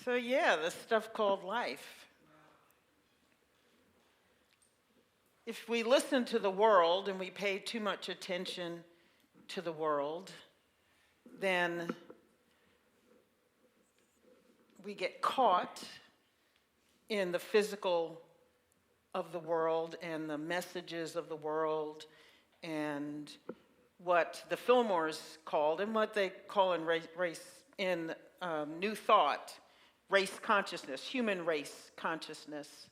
So yeah, the stuff called life. If we listen to the world and we pay too much attention to the world, then we get caught in the physical of the world and the messages of the world and what the Fillmores called and what they call in race in New Thought, race consciousness, human race consciousness.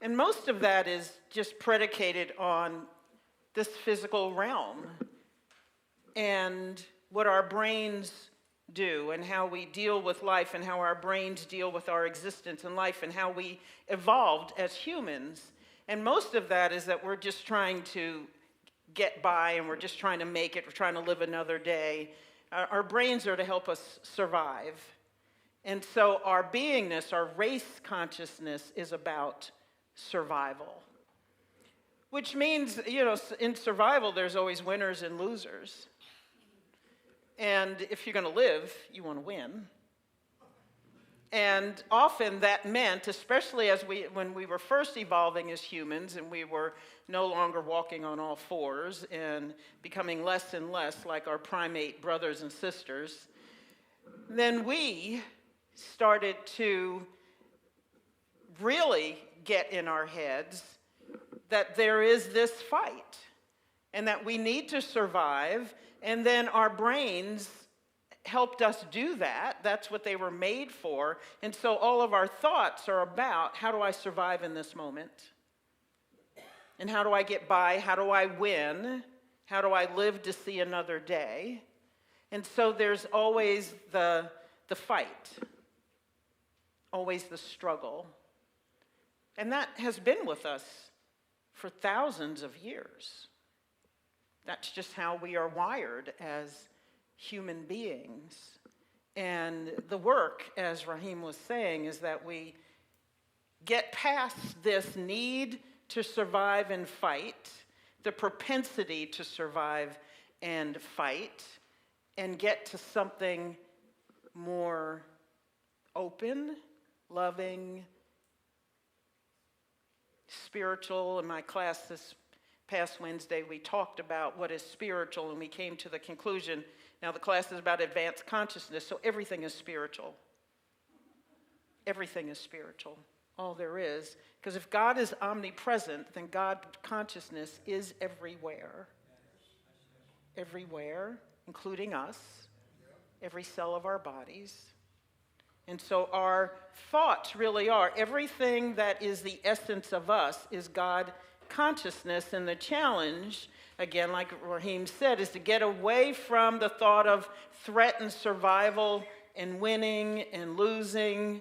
And most of that is just predicated on this physical realm and what our brains do and how we deal with life and how our brains deal with our existence in life and how we evolved as humans. And most of that is that we're just trying to get by and we're just trying to make it, we're trying to live another day. Our brains are to help us survive. And so our beingness, our race consciousness is about survival. Which means, in survival, there's always winners and losers. And if you're going to live, you want to win. And often that meant, especially when we were first evolving as humans and we were no longer walking on all fours and becoming less and less like our primate brothers and sisters, then we started to really get in our heads that there is this fight and that we need to survive, and then our brains helped us do that. That's what they were made for. And so all of our thoughts are about, how do I survive in this moment? And how do I get by? How do I win? How do I live to see another day? And so there's always the fight, always the struggle. And that has been with us for thousands of years. That's just how we are wired as human beings. And the work, as Raheem was saying, is that we get past this need to survive and fight, the propensity to survive and fight, and get to something more open, loving, spiritual. In my class this past Wednesday, we talked about what is spiritual, and we came to the conclusion, now the class is about advanced consciousness, so everything is spiritual. Everything is spiritual, all there is. Because if God is omnipresent, then God consciousness is everywhere. Everywhere, including us, every cell of our bodies. And so our thoughts really are, everything that is the essence of us is God consciousness. And the challenge, again, like Raheem said, is to get away from the thought of threat and survival and winning and losing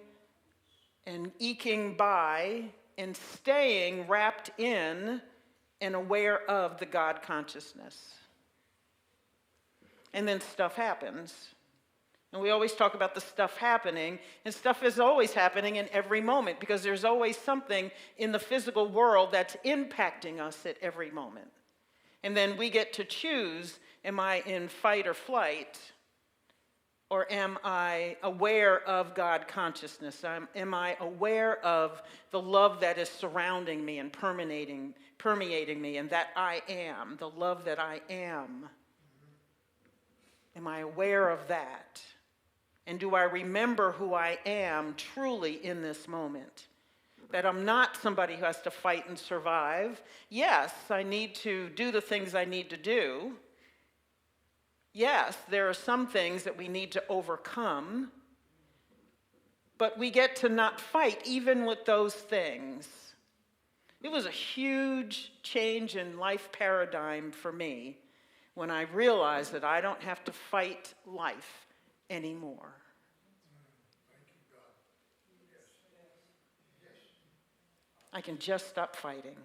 and eking by and staying wrapped in and aware of the God consciousness. And then stuff happens. And we always talk about the stuff happening, and stuff is always happening in every moment because there's always something in the physical world that's impacting us at every moment. And then we get to choose, am I in fight or flight, or am I aware of God consciousness? Am I aware of the love that is surrounding me and permeating me, and that I am, the love that I am? Am I aware of that? And do I remember who I am truly in this moment? That I'm not somebody who has to fight and survive. Yes, I need to do the things I need to do. Yes, there are some things that we need to overcome. But we get to not fight even with those things. It was a huge change in life paradigm for me when I realized that I don't have to fight life anymore. I can just stop fighting.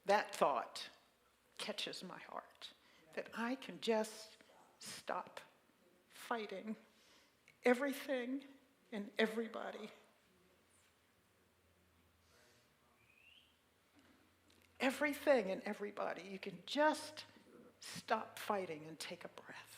That thought catches my heart, that I can just stop fighting everything and everybody. everything and everybody, you can just stop fighting and take a breath.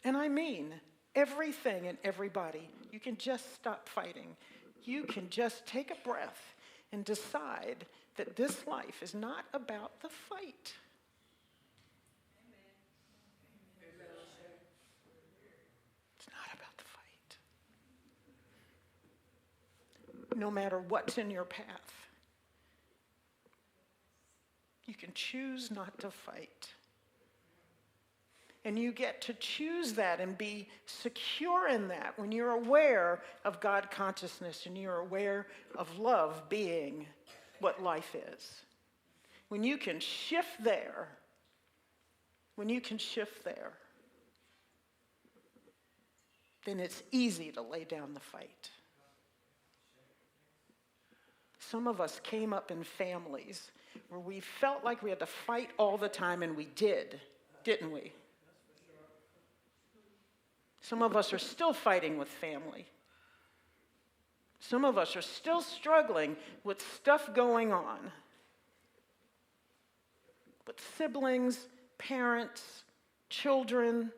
And I mean everything and everybody. You can just stop fighting. You can just take a breath and decide that this life is not about the fight. It's not about the fight. No matter what's in your path, you can choose not to fight. And you get to choose that and be secure in that when you're aware of God consciousness and you're aware of love being what life is. When you can shift there, then it's easy to lay down the fight. Some of us came up in families where we felt like we had to fight all the time, and we did, didn't we? Some of us are still fighting with family. Some of us are still struggling with stuff going on. With siblings, parents, children,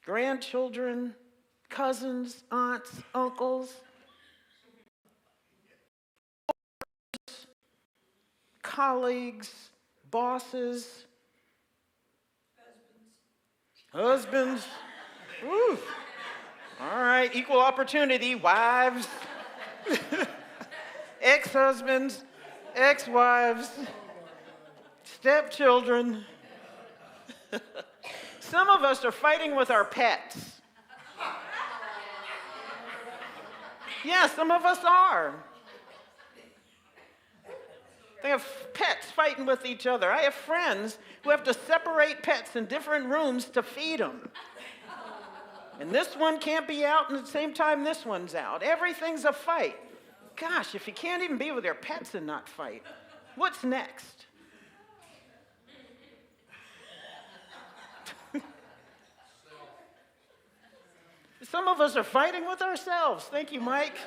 grandchildren, cousins, aunts, uncles, colleagues, bosses, husbands. Woo. All right, equal opportunity, wives, ex-husbands, ex-wives, stepchildren. Some of us are fighting with our pets. Yeah, some of us are. They have pets fighting with each other. I have friends who have to separate pets in different rooms to feed them. And this one can't be out, and at the same time this one's out. Everything's a fight. Gosh, if you can't even be with your pets and not fight, what's next? Some of us are fighting with ourselves. Thank you, Mike.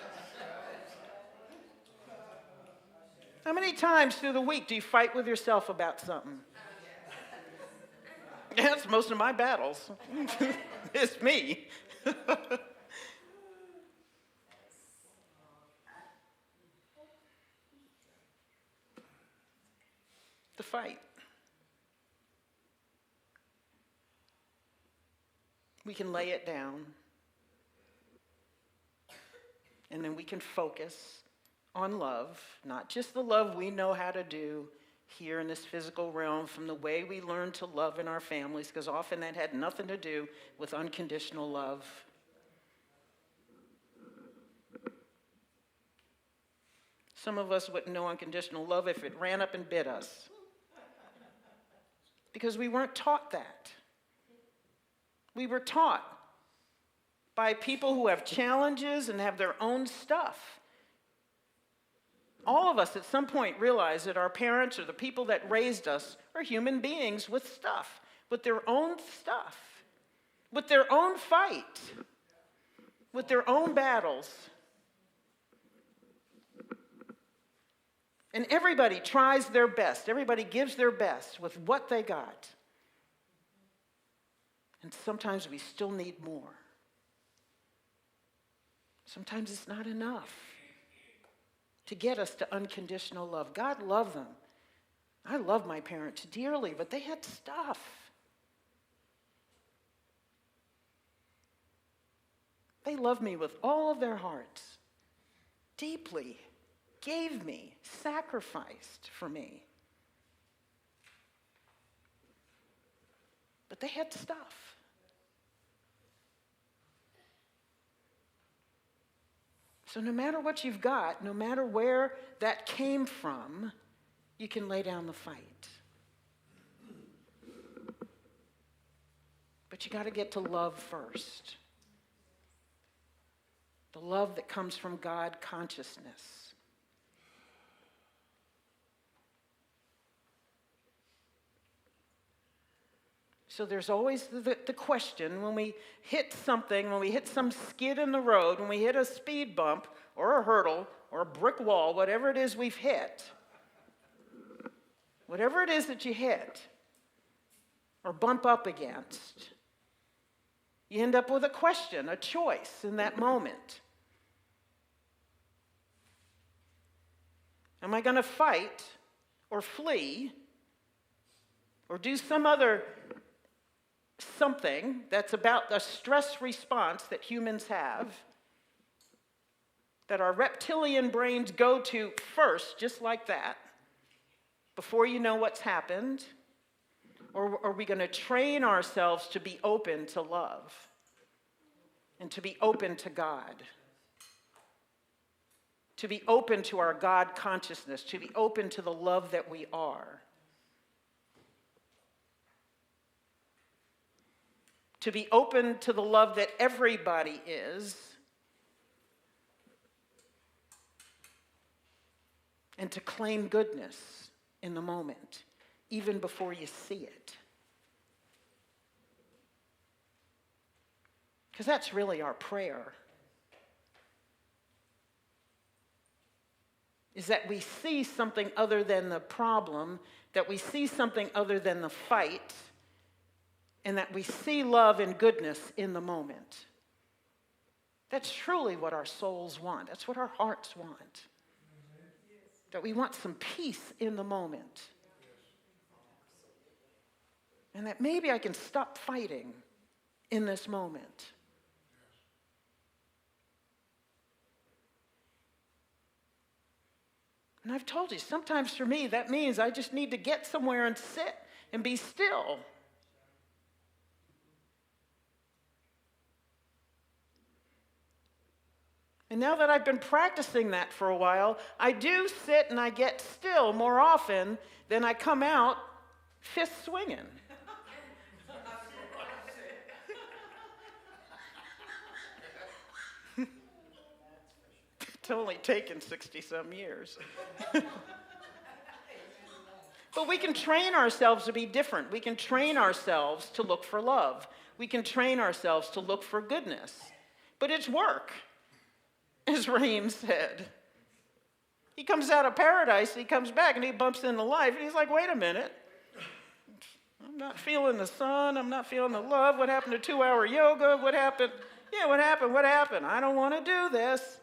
How many times through the week do you fight with yourself about something? That's most of my battles. It's me. The fight. We can lay it down, and then we can focus on love, not just the love we know how to do here in this physical realm from the way we learn to love in our families, because often that had nothing to do with unconditional love. Some of us wouldn't know unconditional love if it ran up and bit us, because we weren't taught that. We were taught by people who have challenges and have their own stuff. All of us at some point realize that our parents or the people that raised us are human beings with stuff, with their own stuff, with their own fight, with their own battles. And everybody tries their best. Everybody gives their best with what they got. And sometimes we still need more. Sometimes it's not enough to get us to unconditional love. God loved them. I love my parents dearly, but they had stuff. They loved me with all of their hearts, deeply, gave me, sacrificed for me. But they had stuff. So no matter what you've got, no matter where that came from, you can lay down the fight. But you got to get to love first. The love that comes from God consciousness. So there's always the question when we hit something, when we hit some skid in the road, when we hit a speed bump or a hurdle or a brick wall, whatever it is we've hit, whatever it is that you hit or bump up against, you end up with a question, a choice in that moment. Am I going to fight or flee or do some other something that's about a stress response that humans have, that our reptilian brains go to first, just like that, before you know what's happened? Or are we going to train ourselves to be open to love and to be open to God? To be open to our God consciousness, to be open to the love that we are. To be open to the love that everybody is, and to claim goodness in the moment, even before you see it. Because that's really our prayer. Is that we see something other than the problem, that we see something other than the fight, and that we see love and goodness in the moment. That's truly what our souls want. That's what our hearts want. That we want some peace in the moment. And that maybe I can stop fighting in this moment. And I've told you, sometimes for me, that means I just need to get somewhere and sit and be still. And now that I've been practicing that for a while, I do sit and I get still more often than I come out fist swinging. It's only taken 60-some years. But we can train ourselves to be different. We can train ourselves to look for love. We can train ourselves to look for goodness. But it's work, as Raheem said. He comes out of paradise, and he comes back, and he bumps into life, and he's like, wait a minute. I'm not feeling the sun. I'm not feeling the love. What happened to 2-hour yoga? What happened? Yeah, what happened? What happened? I don't want to do this.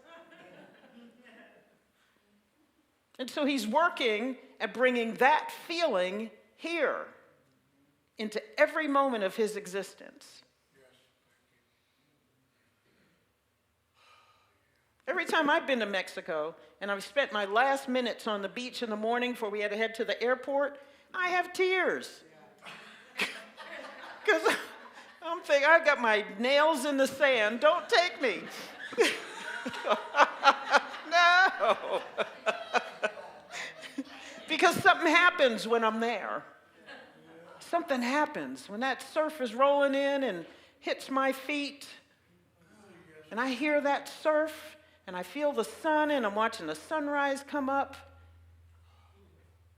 And so he's working at bringing that feeling here into every moment of his existence. Every time I've been to Mexico and I've spent my last minutes on the beach in the morning before we had to head to the airport, I have tears. Because I'm thinking, I've got my nails in the sand. Don't take me. No. Because something happens when I'm there. Something happens when that surf is rolling in and hits my feet. And I hear that surf, and I feel the sun, and I'm watching the sunrise come up.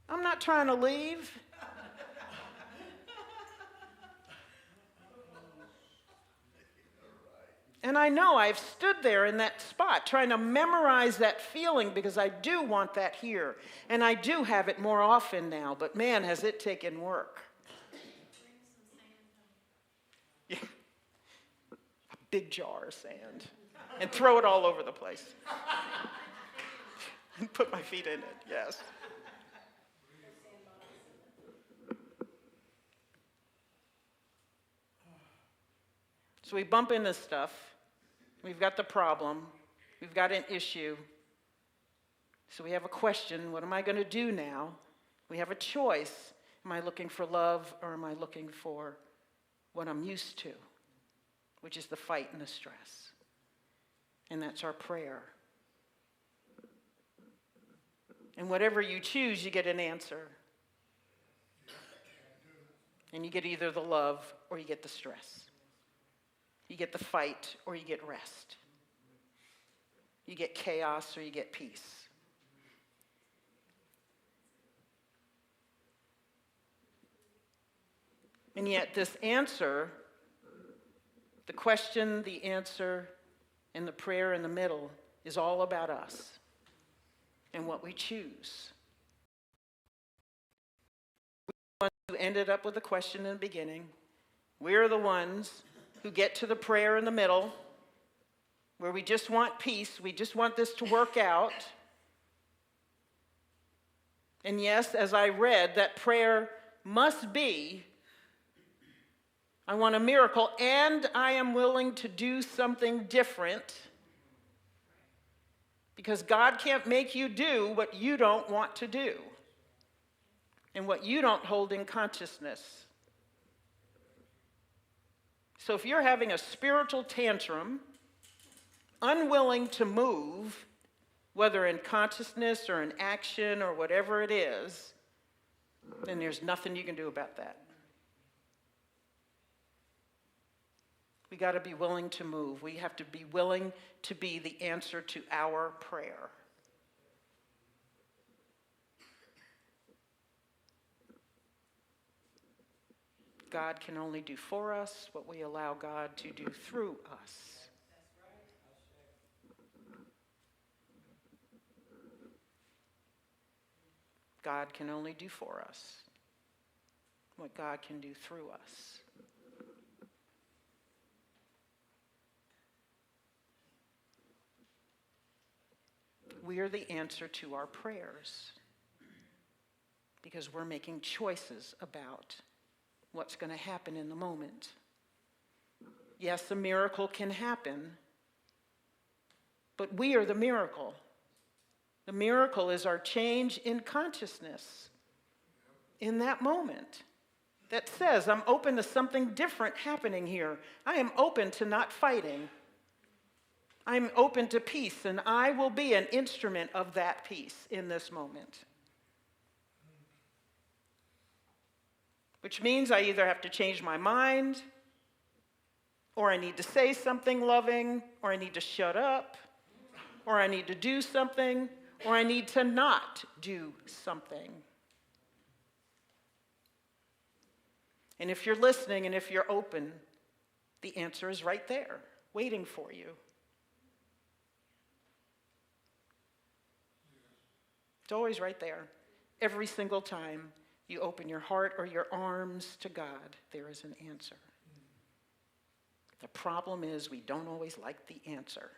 I'm not trying to leave. And I know I've stood there in that spot trying to memorize that feeling because I do want that here. And I do have it more often now, but man, has it taken work. Yeah. A big jar of sand. And throw it all over the place. And put my feet in it, yes. So we bump into stuff. We've got the problem. We've got an issue. So we have a question. What am I going to do now? We have a choice. Am I looking for love, or am I looking for what I'm used to, which is the fight and the stress? And that's our prayer. And whatever you choose, you get an answer. And you get either the love or you get the stress. You get the fight or you get rest. You get chaos or you get peace. And yet this answer, the question, the answer, and the prayer in the middle is all about us and what we choose. We're the ones who ended up with the question in the beginning. We're the ones who get to the prayer in the middle, where we just want peace, we just want this to work out. And yes, as I read, that prayer must be, I want a miracle, and I am willing to do something different, because God can't make you do what you don't want to do and what you don't hold in consciousness. So if you're having a spiritual tantrum, unwilling to move, whether in consciousness or in action or whatever it is, then there's nothing you can do about that. We got to be willing to move. We have to be willing to be the answer to our prayer. God can only do for us what we allow God to do through us. God can only do for us what God can do through us. We are the answer to our prayers because we're making choices about what's going to happen in the moment. Yes, a miracle can happen, but we are the miracle. The miracle is our change in consciousness in that moment that says, I'm open to something different happening here. I am open to not fighting. I'm open to peace, and I will be an instrument of that peace in this moment. Which means I either have to change my mind, or I need to say something loving, or I need to shut up, or I need to do something, or I need to not do something. And if you're listening and if you're open, the answer is right there, waiting for you. It's always right there. Every single time you open your heart or your arms to God, there is an answer. The problem is we don't always like the answer.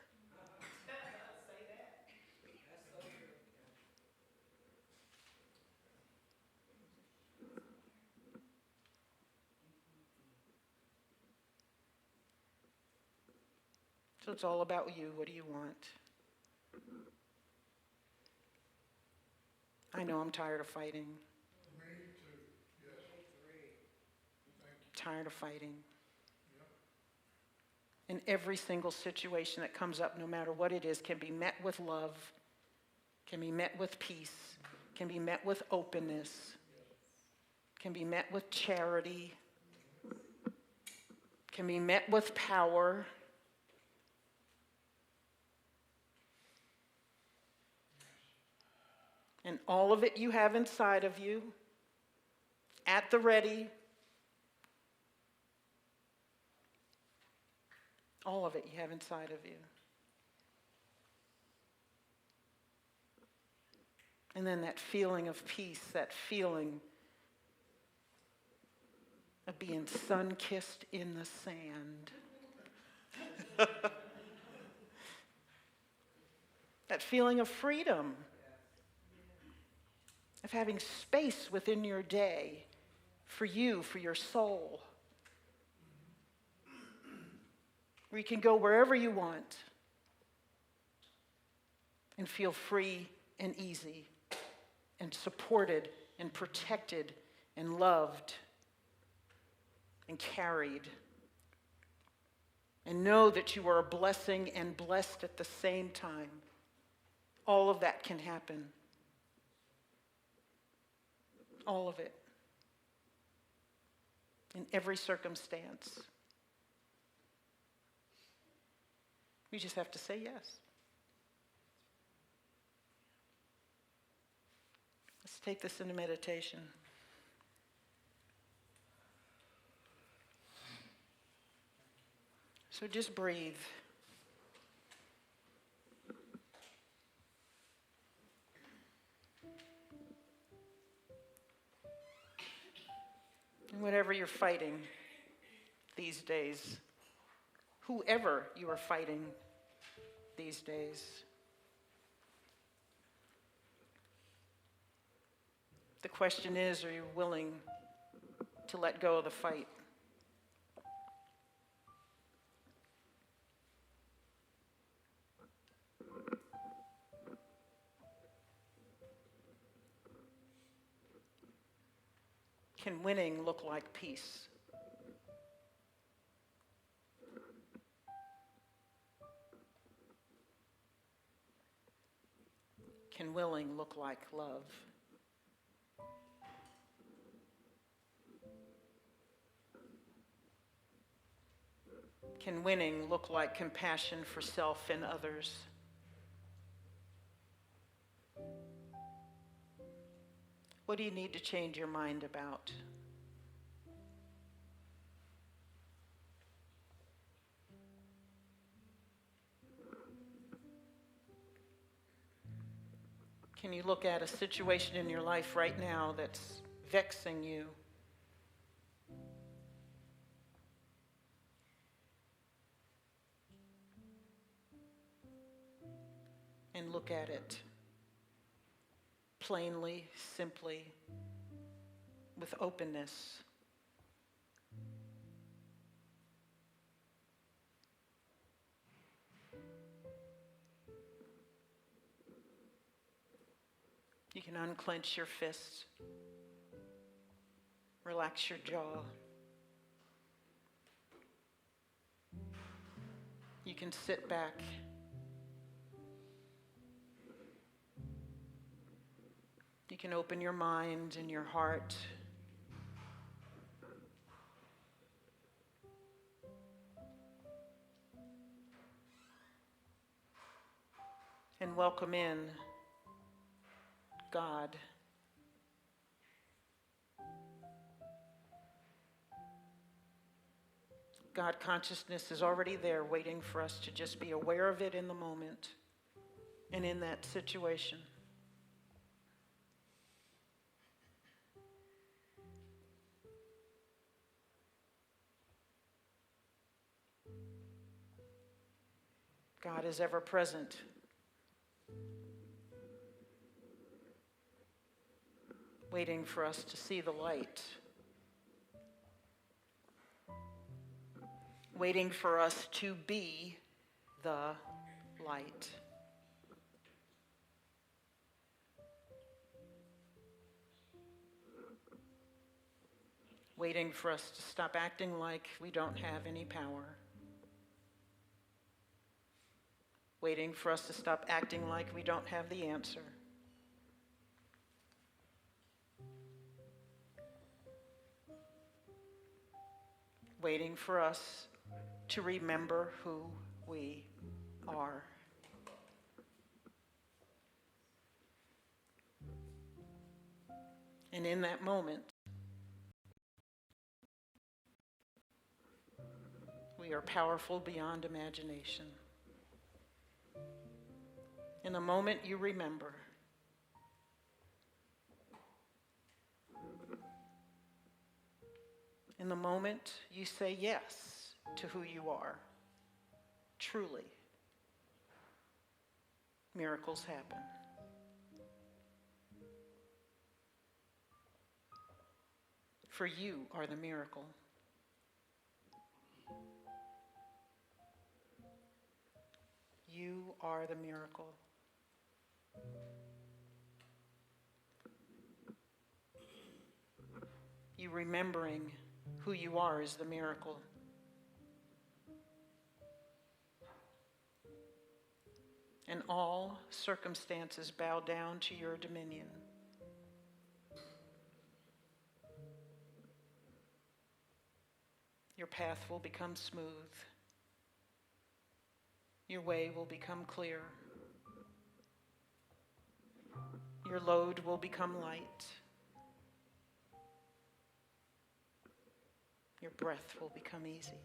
So it's all about you. What do you want? I know I'm tired of fighting. Me too, yes. Tired of fighting. And every single situation that comes up, no matter what it is, can be met with love, can be met with peace, can be met with openness, can be met with charity, can be met with power. And all of it you have inside of you, at the ready. All of it you have inside of you. And then that feeling of peace, that feeling of being sun-kissed in the sand. That feeling of freedom, of having space within your day for you, for your soul, where you can go wherever you want and feel free and easy and supported and protected and loved and carried. And know that you are a blessing and blessed at the same time. All of that can happen. All of it. In every circumstance. We just have to say yes. Let's take this into meditation. So just breathe. And whatever you're fighting these days, whoever you are fighting these days, the question is, are you willing to let go of the fight? Can winning look like peace? Can willing look like love? Can winning look like compassion for self and others? What do you need to change your mind about? Can you look at a situation in your life right now that's vexing you? And look at it plainly, simply, with openness. You can unclench your fists, relax your jaw. You can sit back. You can open your mind and your heart. And welcome in God. God consciousness is already there waiting for us to just be aware of it in the moment and in that situation. God is ever present. Waiting for us to see the light. Waiting for us to be the light. Waiting for us to stop acting like we don't have any power. Waiting for us to stop acting like we don't have the answer. Waiting for us to remember who we are. And in that moment, we are powerful beyond imagination. In the moment you remember, in the moment you say yes to who you are, truly, miracles happen. For you are the miracle. You are the miracle. You remembering who you are is the miracle. And all circumstances bow down to your dominion. Your path will become smooth. Your way will become clear. Your load will become light. Your breath will become easy.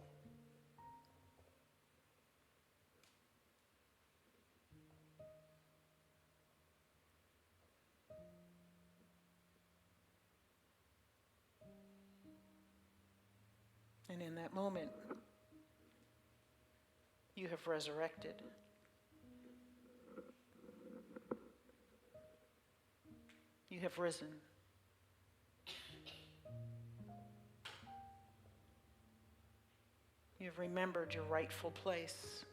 And in that moment, you have resurrected. You have risen. You have remembered your rightful place.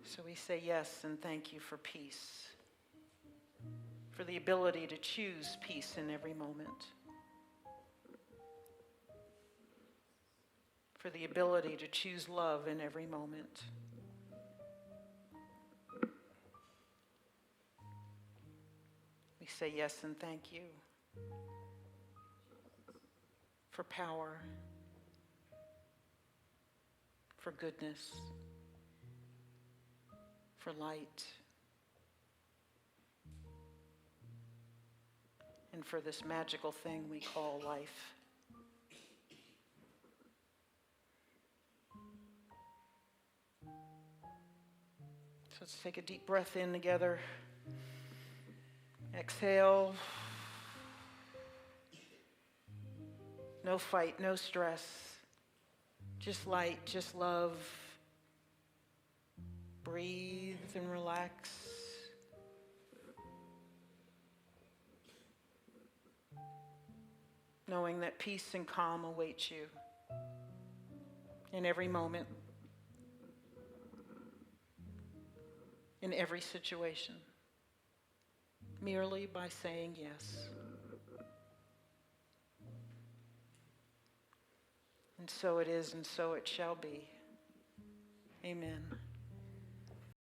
So we say yes and thank you for peace, for the ability to choose peace in every moment, for the ability to choose love in every moment. We say yes and thank you for power, for goodness, for light, and for this magical thing we call life. So let's take a deep breath in together. Exhale. No fight, no stress. Just light, just love. Breathe and relax. Knowing that peace and calm await you in every moment, in every situation, merely by saying yes. And so it is, and so it shall be. Amen.